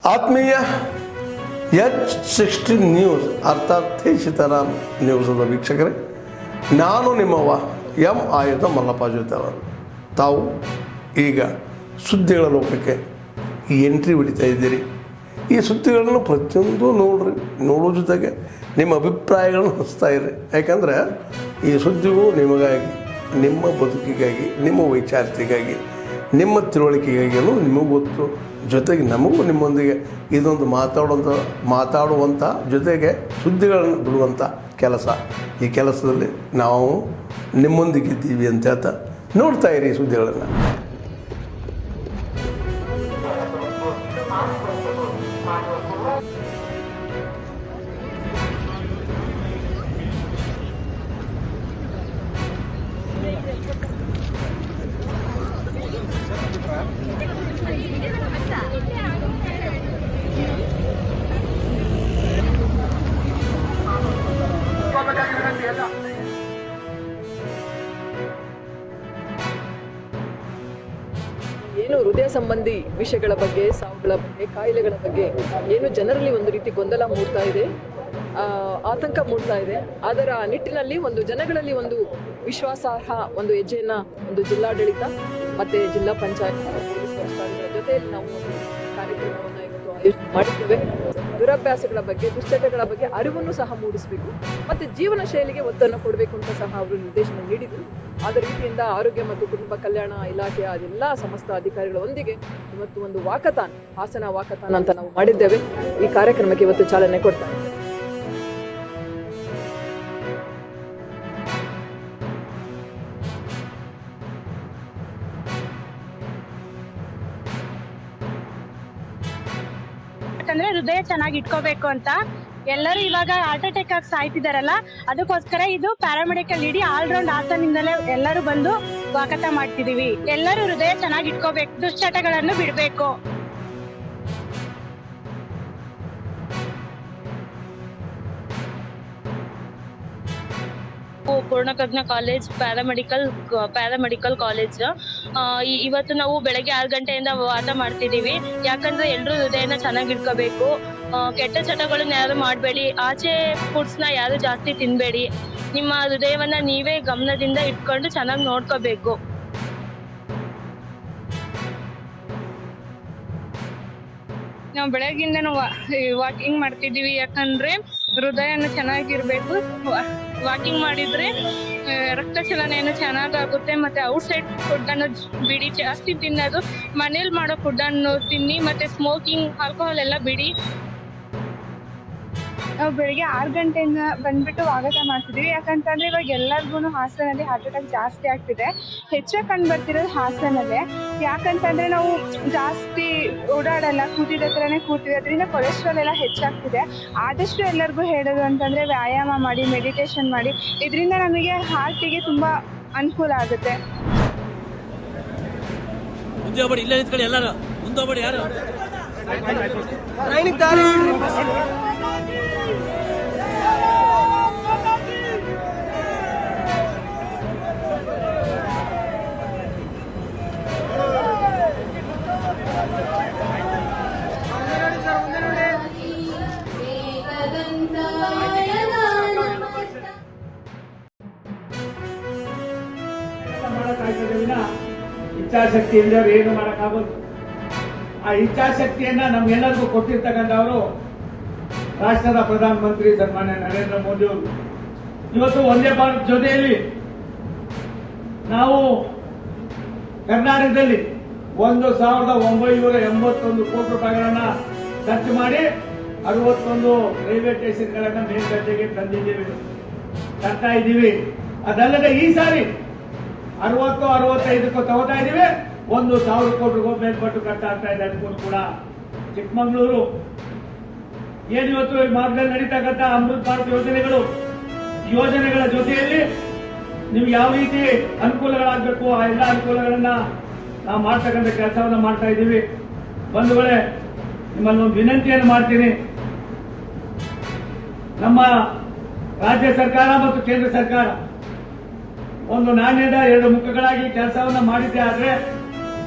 ಆತ್ಮೀಯ H16 news ಅರ್ಥಾತ್ ಸೀತಾರಾಮ್ ನ್ಯೂಸದ ವೀಕ್ಷಕರೇ, ನಾನು ನಿಮ್ಮವ ಎಂ ಆಯುಧ ಮಲ್ಲಪ್ಪ ಜೊತೆಯವರು. ತಾವು ಈಗ ಸುದ್ದಿಗಳ ಲೋಕಕ್ಕೆ ಎಂಟ್ರಿ ಹೊಡಿತಾ ಇದ್ದೀರಿ. ಈ ಸುದ್ದಿಗಳನ್ನು ಪ್ರತಿಯೊಂದು ನೋಡೋ ಜೊತೆಗೆ ನಿಮ್ಮ ಅಭಿಪ್ರಾಯಗಳನ್ನು ಹಂಚ್ತಾ ಇರಿ. ಯಾಕಂದರೆ ಈ ಸುದ್ದಿಗಳು ನಿಮಗಾಗಿ, ನಿಮ್ಮ ಬದುಕಿಗಾಗಿ, ನಿಮ್ಮ ವೈಚಾರಿಕೆಗಾಗಿ, ನಿಮ್ಮ ತಿಳುವಳಿಕೆಗಾಗಿ ಅನ್ನೋದು ನಿಮಗೂ ಗೊತ್ತು. ಜೊತೆಗೆ ನಮಗೂ ನಿಮ್ಮೊಂದಿಗೆ ಇದೊಂದು ಮಾತಾಡುವಂಥ ಜೊತೆಗೆ ಸುದ್ದಿಗಳನ್ನು ಬಿಡುವಂಥ ಕೆಲಸ. ಈ ಕೆಲಸದಲ್ಲಿ ನಾವು ನಿಮ್ಮೊಂದಿಗಿದ್ದೀವಿ ಅಂತ ಹೇಳ್ತಾ ನೋಡ್ತಾ ಇರಿ ಈ ಸುದ್ದಿಗಳನ್ನು. ಏನು ಹೃದಯ ಸಂಬಂಧಿ ವಿಷಯಗಳ ಬಗ್ಗೆ, ಸಾವುಗಳ ಬಗ್ಗೆ, ಕಾಯಿಲೆಗಳ ಬಗ್ಗೆ ಏನು ಜನರಲ್ಲಿ ಒಂದು ರೀತಿ ಗೊಂದಲ ಮೂಡ್ತಾ ಇದೆ, ಆತಂಕ ಮೂಡ್ತಾ ಇದೆ. ಅದರ ನಿಟ್ಟಿನಲ್ಲಿ ಒಂದು ಜನಗಳಲ್ಲಿ ಒಂದು ವಿಶ್ವಾಸಾರ್ಹ ಒಂದು ಹೆಜ್ಜೆಯನ್ನು ಒಂದು ಜಿಲ್ಲಾಡಳಿತ ಮತ್ತು ಜಿಲ್ಲಾ ಪಂಚಾಯತ್ ಪೊಲೀಸ್ ವರಿಷ್ಠರ ಜೊತೆಯಲ್ಲಿ ನಾವು ಒಂದು ಕಾರ್ಯಕ್ರಮವನ್ನು ಇವತ್ತು ಆಯೋಜನೆ ಮಾಡಿದ್ದೇವೆ. ದುರಭ್ಯಾಸಗಳ ಬಗ್ಗೆ, ದುಶ್ಚಟಗಳ ಬಗ್ಗೆ ಅರಿವನ್ನು ಸಹ ಮೂಡಿಸಬೇಕು ಮತ್ತು ಜೀವನ ಶೈಲಿಗೆ ಒತ್ತನ್ನು ಕೊಡಬೇಕು ಅಂತ ಸಹ ಅವರು ನಿರ್ದೇಶನ ನೀಡಿದರು. ಆದ ರೀತಿಯಿಂದ ಆರೋಗ್ಯ ಮತ್ತು ಕುಟುಂಬ ಕಲ್ಯಾಣ ಇಲಾಖೆಯ ಎಲ್ಲ ಸಮಸ್ತ ಅಧಿಕಾರಿಗಳೊಂದಿಗೆ ಇವತ್ತು ಒಂದು ವಾಕಥಾನ್, ಹಾಸನ ವಾಕಥಾನ್ ಅಂತ ನಾವು ಮಾಡಿದ್ದೇವೆ. ಈ ಕಾರ್ಯಕ್ರಮಕ್ಕೆ ಇವತ್ತು ಚಾಲನೆ ಕೊಡ್ತಾ ಇದ್ದೇವೆ. ಯಾಕಂದ್ರೆ ಹೃದಯ ಚೆನ್ನಾಗಿ ಇಟ್ಕೋಬೇಕು ಅಂತ ಎಲ್ಲರೂ ಇವಾಗ ಹಾರ್ಟ್ ಅಟ್ಯಾಕ್ ಆಗಿ ಸಾಯ್ತಿದಾರಲ್ಲ, ಅದಕ್ಕೋಸ್ಕರ ಇದು ಪ್ಯಾರಾಮೆಡಿಕಲ್ ಇಡೀ ಆಲ್ ರೌಂಡ್ ಹಾಸನಿಂದಲೇ ಎಲ್ಲರೂ ಬಂದು ಸ್ವಾಗತ ಮಾಡ್ತಿದೀವಿ. ಎಲ್ಲರೂ ಹೃದಯ ಚೆನ್ನಾಗಿ ಇಟ್ಕೋಬೇಕು, ದುಶ್ಚಟಗಳನ್ನು ಬಿಡ್ಬೇಕು. Poornaprajna college paramedical college. ಇವತ್ತು ನಾವು ಬೆಳಗ್ಗೆ 6 ಗಂಟೆಯಿಂದ ವಾದ ಮಾಡ್ತಿದೀವಿ. ಯಾಕಂದ್ರೆ ಎಲ್ಲರೂ ಹೃದಯನ ಚೆನ್ನಾಗಿ ಇಟ್ಕೋಬೇಕು, ಕೆಟ್ಟ ಚಟಗಳನ್ನ ಯಾರು ಮಾಡಬೇಡಿ, ಆಚೆ ಫುಡ್ಸ್ನ ಯಾರು ಜಾಸ್ತಿ ತಿನ್ಬೇಡಿ, ನಿಮ್ಮ ಹೃದಯವನ್ನ ನೀವೇ ಗಮನದಿಂದ ಇಟ್ಕೊಂಡು ಚೆನ್ನಾಗಿ ನೋಡ್ಕೋಬೇಕು. ನಾವು ಬೆಳಗ್ಗಿಂದ ವಾಕಿಂಗ್ ಮಾಡ್ತಿದೀವಿ. ಯಾಕಂದ್ರೆ ಹೃದಯನ ಚೆನ್ನಾಗಿರ್ಬೇಕು. ವಾಕಿಂಗ್ ಮಾಡಿದ್ರೆ ರಕ್ತ ಚಲನೆಯನ್ನು ಚೆನ್ನಾಗಾಗುತ್ತೆ. ಮತ್ತೆ ಔಟ್ಸೈಡ್ ಫುಡ್ ಅನ್ನು ಬಿಡಿ, ಜಾಸ್ತಿ ತಿನ್ನೋದು ಮನೇಲಿ ಮಾಡೋ ಫುಡ್ ಅನ್ನು ತಿನ್ನಿ. ಮತ್ತೆ ಸ್ಮೋಕಿಂಗ್, ಆಲ್ಕೋಹಾಲ್ ಎಲ್ಲ ಬಿಡಿ. ನಾವು ಬೆಳಿಗ್ಗೆ 6 ಗಂಟೆಯಿಂದ ಬಂದ್ಬಿಟ್ಟು ಸ್ವಾಗತ ಮಾಡ್ತಿದೀವಿ. ಯಾಕಂತಂದ್ರೆ ಇವಾಗ ಎಲ್ಲರಿಗೂ ಹಾಸನಲ್ಲಿ ಹಾರ್ಟ್ ಅಟ್ಯಾಕ್ ಜಾಸ್ತಿ ಆಗ್ತಿದೆ. ಹೆಚ್ಚಾಗಿ ಕಂಡು ಬರ್ತಿರೋದು ಹಾಸನಲ್ಲೇ. ಯಾಕಂತಂದ್ರೆ ನಾವು ಜಾಸ್ತಿ ಓಡಾಡಲ್ಲ, ಕೂತಿದ ಹತ್ರನೇ ಕೂತೀವಿ, ಅದರಿಂದ ಕೊಲೆಸ್ಟ್ರಾಲ್ ಎಲ್ಲ ಹೆಚ್ಚಾಗ್ತಿದೆ. ಆದಷ್ಟು ಎಲ್ಲರಿಗೂ ಹೇಳೋದು ಅಂತಂದ್ರೆ ವ್ಯಾಯಾಮ ಮಾಡಿ, ಮೆಡಿಟೇಷನ್ ಮಾಡಿ. ಇದರಿಂದ ನಮಗೆ ಹಾರ್ಟಿಗೆ ತುಂಬಾ ಅನುಕೂಲ ಆಗುತ್ತೆ. ಇಚ್ಛಾಶಕ್ತಿ ಇಲ್ಲದವ್ರು ಏನು ಮಾಡೋಕ್ಕಾಗೋದು. ಆ ಇಚ್ಛಾಶಕ್ತಿಯನ್ನ ನಮ್ಗೆಲ್ಲರಿಗೂ ಕೊಟ್ಟಿರ್ತಕ್ಕಂಥವರು ರಾಷ್ಟ್ರದ ಪ್ರಧಾನಮಂತ್ರಿ ಸನ್ಮಾನ್ಯ ನರೇಂದ್ರ ಮೋದಿ ಅವರು. ಇವತ್ತು ಒಂದೇ ಭಾರತ್ ಜೊತೆಯಲ್ಲಿ ನಾವು ಕರ್ನಾಟಕದಲ್ಲಿ 1981 ಕೋಟಿ ರೂಪಾಯಿಗಳನ್ನ ಖರ್ಚು ಮಾಡಿ 61 ರೈಲ್ವೆ ಸ್ಟೇಷನ್ಗಳನ್ನ ಮೇಲ್ದರ್ಜೆಗೆ ತರ್ತಾ ಇದ್ದೀವಿ. ಅದಲ್ಲದೆ ಈ ಸಾರಿ 60-65 ತಗೋತಾ ಇದೀವಿ. 1,000 ಕೋಟಿಗೂ ಮೇಲ್ಪಟ್ಟು ಖರ್ಚು ಆಗ್ತಾ ಇದೆ. ಅದಕ್ಕೂ ಕೂಡ ಚಿಕ್ಕಮಗಳೂರು ಏನಿವತ್ತು ಮಾರ್ಗದಲ್ಲಿ ನಡೀತಕ್ಕಂಥ ಅಮೃತ್ ಭಾರತ್ ಯೋಜನೆಗಳ ಜೊತೆಯಲ್ಲಿ ನಿಮ್ಗೆ ಯಾವ ರೀತಿ ಅನುಕೂಲಗಳಾಗಬೇಕು ಆ ಎಲ್ಲ ಅನುಕೂಲಗಳನ್ನ ನಾವು ಮಾಡ್ತಕ್ಕಂಥ ಕೆಲಸವನ್ನ ಮಾಡ್ತಾ ಇದ್ದೀವಿ. ಬಂಧುಗಳೇ, ನಿಮ್ಮಲ್ಲಿ ಒಂದು ವಿನಂತಿಯನ್ನು ಮಾಡ್ತೀನಿ. ನಮ್ಮ ರಾಜ್ಯ ಸರ್ಕಾರ ಮತ್ತು ಕೇಂದ್ರ ಸರ್ಕಾರ ಒಂದು ನಾಣ್ಯದ ಎರಡು ಮುಖಗಳಾಗಿ ಕೆಲಸವನ್ನ ಮಾಡಿದ್ದೆ. ಆದ್ರೆ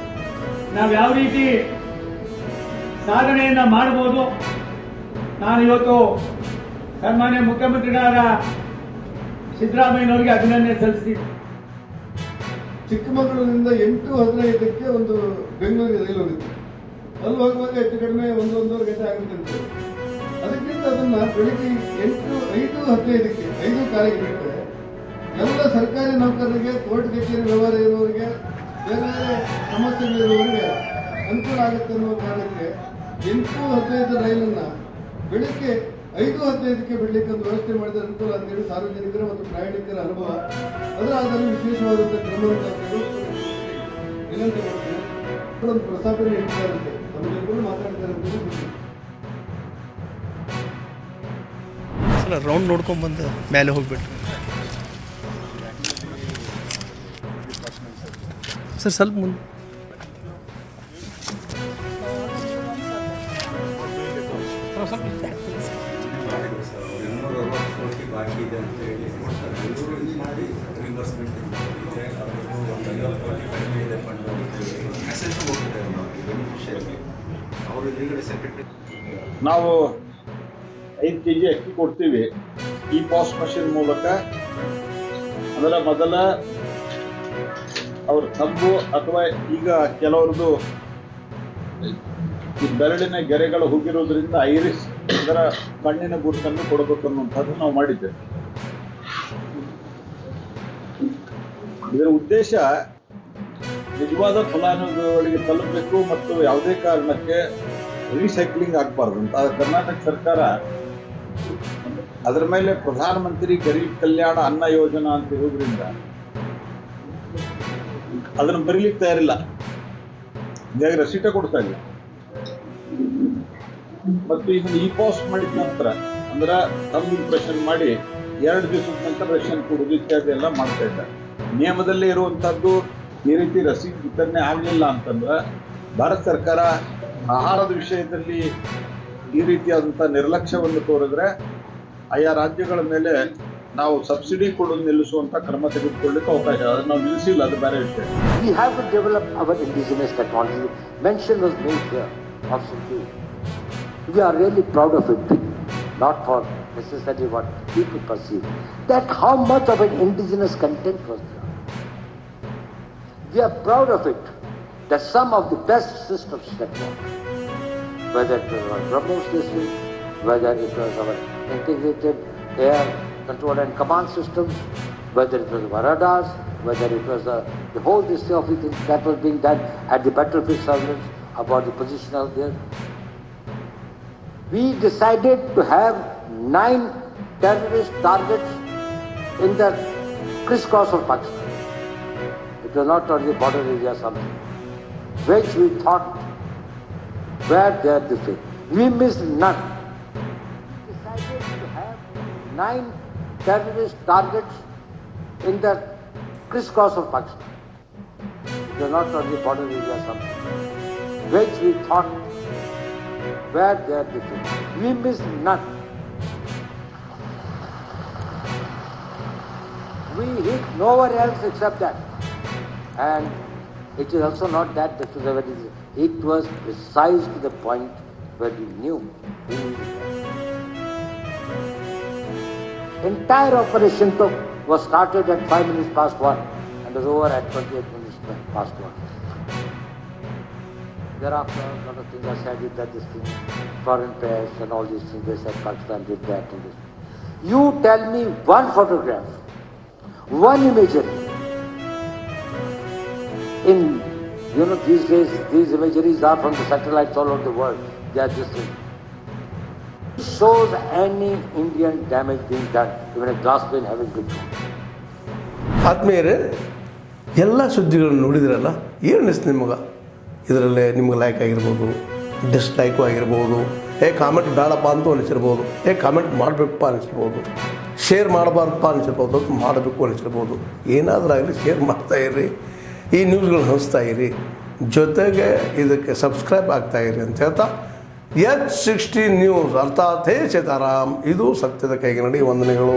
ನಾವು ಯಾವ ರೀತಿ ಸಾಧನೆಯನ್ನ ಮಾಡಬಹುದು. ನಾನು ಇವತ್ತು ಸನ್ಮಾನ್ಯ ಮುಖ್ಯಮಂತ್ರಿಗಳಾದ ಸಿದ್ದರಾಮಯ್ಯನವರಿಗೆ ಅಭಿನಂದನೆ ಸಲ್ಲಿಸ್ತೀನಿ. ಚಿಕ್ಕಮಗಳೂರಿನಿಂದ 8:15ಕ್ಕೆ ಒಂದು ಬೆಂಗಳೂರಿಗೆ ರೈಲು ಹೋಗುತ್ತೆ. ಅಲ್ಲಿ ಹೋಗುವಾಗ ಹೆಚ್ಚು ಕಡಿಮೆ 1-1.5 ಗಂಟೆ ಆಗುತ್ತೆ. ಅದಕ್ಕಿಂತ ಅದನ್ನ ಬೆಳಿಗ್ಗೆ 5:15ಕ್ಕೆ 5:15ಕ್ಕೆ ಬಿಟ್ಟರೆ ಎಲ್ಲ ಸರ್ಕಾರಿ ನೌಕರರಿಗೆ, ಕೋರ್ಟ್ ಕಚೇರಿ ವ್ಯವಹಾರ ಇರುವವರಿಗೆ, ಬೇರೆ ಬೇರೆ ಸಮಸ್ಯೆಗಳಿರುವವರಿಗೆ ಅನುಕೂಲ ಆಗುತ್ತೆ ಅನ್ನುವ ಕಾರಣಕ್ಕೆ 8:15 ರೈಲನ್ನ ಬೆಳಿಗ್ಗೆ 5:15ಕ್ಕೆ ಬಿಡಲಿಕ್ಕೆ ಒಂದು ವ್ಯವಸ್ಥೆ ಮಾಡಿದ ಅನುಕೂಲ ಅಂತೇಳಿ ಸಾರ್ವಜನಿಕರ ಮತ್ತು ಪ್ರಯಾಣಿಕರ ಅನುಭವ. ಅದರ ಆಧಾರ ವಿಶೇಷವಾದಂಥ ಕ್ರಮವನ್ನು ವಿನಂತಿ ಮಾಡ್ತೀನಿ. ಒಂದು ಪ್ರಸ್ತಾಪನೆ ಇಟ್ಟಿದ್ದಾರಂತೆ, ನಮ್ಮ ಜನಗಳು ಮಾತಾಡ್ತಾರೆ ಅಂತ ಸಲ ರೌಂಡ್ ನೋಡ್ಕೊಂಡ್ಬಂದು ಮೇಲೆ ಹೋಗ್ಬಿಟ್ಟು ಸರ್ ಸ್ವಲ್ಪ ಮುಂದೆ ಬಾಕಿ ಇದೆ ಅಂತ ಹೇಳಿ ಮಾಡಿ ರಿಇಂಬರ್ಸ್ಮೆಂಟ್ ಇದೆ. ಅವ್ರಿಗೂ ಒಂದು 50 ಕೋಟಿ ಕಡಿಮೆ ಇದೆ ಫಂಡ್ ಮೆಸೇಜ್ ಹೋಗಿದ್ದಾರೆ ನಾವು ಬೆನಿಫಿಷಿಯರ್ಗೆ. ಅವರು ಎದುರುಗಡೆ ಸೆಕ್ರೆಟರಿ ನಾವು 5 kg ಅಕ್ಕಿ ಕೊಡ್ತೀವಿ ಈ ಪಾಸ್ ಮಷಿನ್ ಮೂಲಕ. ಅದರ ಮೊದಲ ಅವ್ರ ತಂಬು ಅಥವಾ ಈಗ ಕೆಲವ್ರದ್ದು ಈ ಬೆರಳಿನ ಗೆರೆಗಳು ಹೋಗಿರೋದ್ರಿಂದ ಐರಿಸ್ ಅದರ ಕಣ್ಣಿನ ಗುರುತನ್ನು ಕೊಡಬೇಕು ಅನ್ನುವಂಥದ್ದು ನಾವು ಮಾಡಿದ್ದೇವೆ. ಇದರ ಉದ್ದೇಶ ನಿಜವಾದ ಫಲಾನುಭವಿಗಳಿಗೆ ತಲುಪಬೇಕು ಮತ್ತು ಯಾವುದೇ ಕಾರಣಕ್ಕೆ ರೀಸೈಕ್ಲಿಂಗ್ ಆಗಬಾರ್ದು ಅಂತ ಕರ್ನಾಟಕ ಸರ್ಕಾರ ಅದರ ಮೇಲೆ ಪ್ರಧಾನಮಂತ್ರಿ ಗರೀಬ್ ಕಲ್ಯಾಣ ಅನ್ನ ಯೋಜನಾ ಅಂತ ಇರೋದ್ರಿಂದ ಅದನ್ನು ಬರೀಲಿಕ್ಕೆ ತಯಾರಿಲ್ಲ. ಹೀಗಾಗಿ ರಸೀಟ ಕೊಡ್ತಾ ಇಲ್ಲ. ಮತ್ತು ಇದನ್ನು ಈ ಪಾಸ್ ಮಾಡಿದ ನಂತರ ಅಂದ್ರೆ ತಮ್ಮ ಇಂಪ್ರೆಷನ್ ಮಾಡಿ 2 ದಿವಸದ ನಂತರ ರೇಷನ್ ಕೊಡುವುದು ಇತ್ಯಾದಿ ಎಲ್ಲ ಮಾಡ್ತಾ ಇದ್ದಾರೆ. ನಿಯಮದಲ್ಲೇ ಇರುವಂತಹದ್ದು ಈ ರೀತಿ ರಸೀದ್ ವಿತರಣೆ ಆಗಲಿಲ್ಲ ಅಂತಂದ್ರೆ ಭಾರತ ಸರ್ಕಾರ ಆಹಾರದ ವಿಷಯದಲ್ಲಿ ಈ ರೀತಿಯಾದಂಥ ನಿರ್ಲಕ್ಷ್ಯವನ್ನು ತೋರಿದ್ರೆ ಆಯಾ ರಾಜ್ಯಗಳ ಮೇಲೆ ನಾವು ಸಬ್ಸಿಡಿ ಕೊಡೋದು ನಿಲ್ಲಿಸುವಂತ ಕ್ರಮ ತೆಗೆದುಕೊಳ್ಳಿಕ್ಕೆ ಅವಕಾಶ. ಅದನ್ನು ನಾವು ನಿಲ್ಲಿಸಿಲ್ಲ, ಅದು ಬೇರೆ ವಿಷಯ. We have to develop our indigenous technology. Mention was made here, option 2. We are really proud of it, not for necessarily what people perceive. That how much of an indigenous content was there. We are proud of it, that some of the best systems that work, whether it was our BrahMos system, whether it was our integrated air control and command systems, whether it was our radars, whether it was the whole list of things that was being done at the battlefield surveillance about the position out there. We decided to have 9 terrorist targets in the crisscross of Pakistan. It was not on the border area something, which we thought were there different. We missed none. We decided to have 9 terrorist targets in the crisscross of Pakistan. It was not on the border area something, which we thought were there different. We missed none. We hit nowhere else except that. And it is also not that this was a very, it was precise to the point where we knew we needed that. Entire operation was started at 5 minutes past 1 and was over at 28 minutes past 1. Thereafter, a lot of things are said that this thing, foreign press and all these things, they said Pakistan did that and this. You tell me one photograph, one imagery. In, these days, these imageries are from the satellites all over the world. They are just shows any Indian damage being done, even a glass plane having been thrown. ಆತ್ಮೀಯರೇ, ಎಲ್ಲ ಸುದ್ದಿಗಳನ್ನು ನೋಡಿದ್ರಲ್ಲ, ಏನು ಅನಿಸ್ತು ನಿಮಗೆ? ಇದರಲ್ಲೇ ನಿಮ್ಗೆ like ಆಗಿರ್ಬೋದು, ಡಿಸ್ಲೈಕು ಆಗಿರ್ಬೋದು, ಕಾಮೆಂಟ್ ಬೇಡಪ್ಪ ಅಂತೂ ಅನಿಸಿರ್ಬೋದು, ಕಾಮೆಂಟ್ ಮಾಡಬೇಕಪ್ಪ ಅನಿಸಿರ್ಬೋದು, ಶೇರ್ ಮಾಡಬಾರ್ದಪ್ಪ ಅನಿಸಿರ್ಬೋದು, ಅದು ಮಾಡಬೇಕು ಅನಿಸಿರ್ಬೋದು. ಏನಾದರೂ ಆಗಲಿ ಶೇರ್ ಮಾಡ್ತಾಯಿರಿ, ಈ ನ್ಯೂಸ್ಗಳನ್ನ ಹಂಚ್ತಾ ಇರಿ, ಜೊತೆಗೆ ಇದಕ್ಕೆ ಸಬ್ಸ್ಕ್ರೈಬ್ ಆಗ್ತಾಯಿರಿ ಅಂತ ಹೇಳ್ತಾ H16 ನ್ಯೂಸ್ ಅರ್ಥಾತ್ ಹೇ ಸೀತಾರಾಮ್, ಇದು ಸತ್ಯದ ಕೈಗೆ ನಡಿ. ವಂದನೆಗಳು.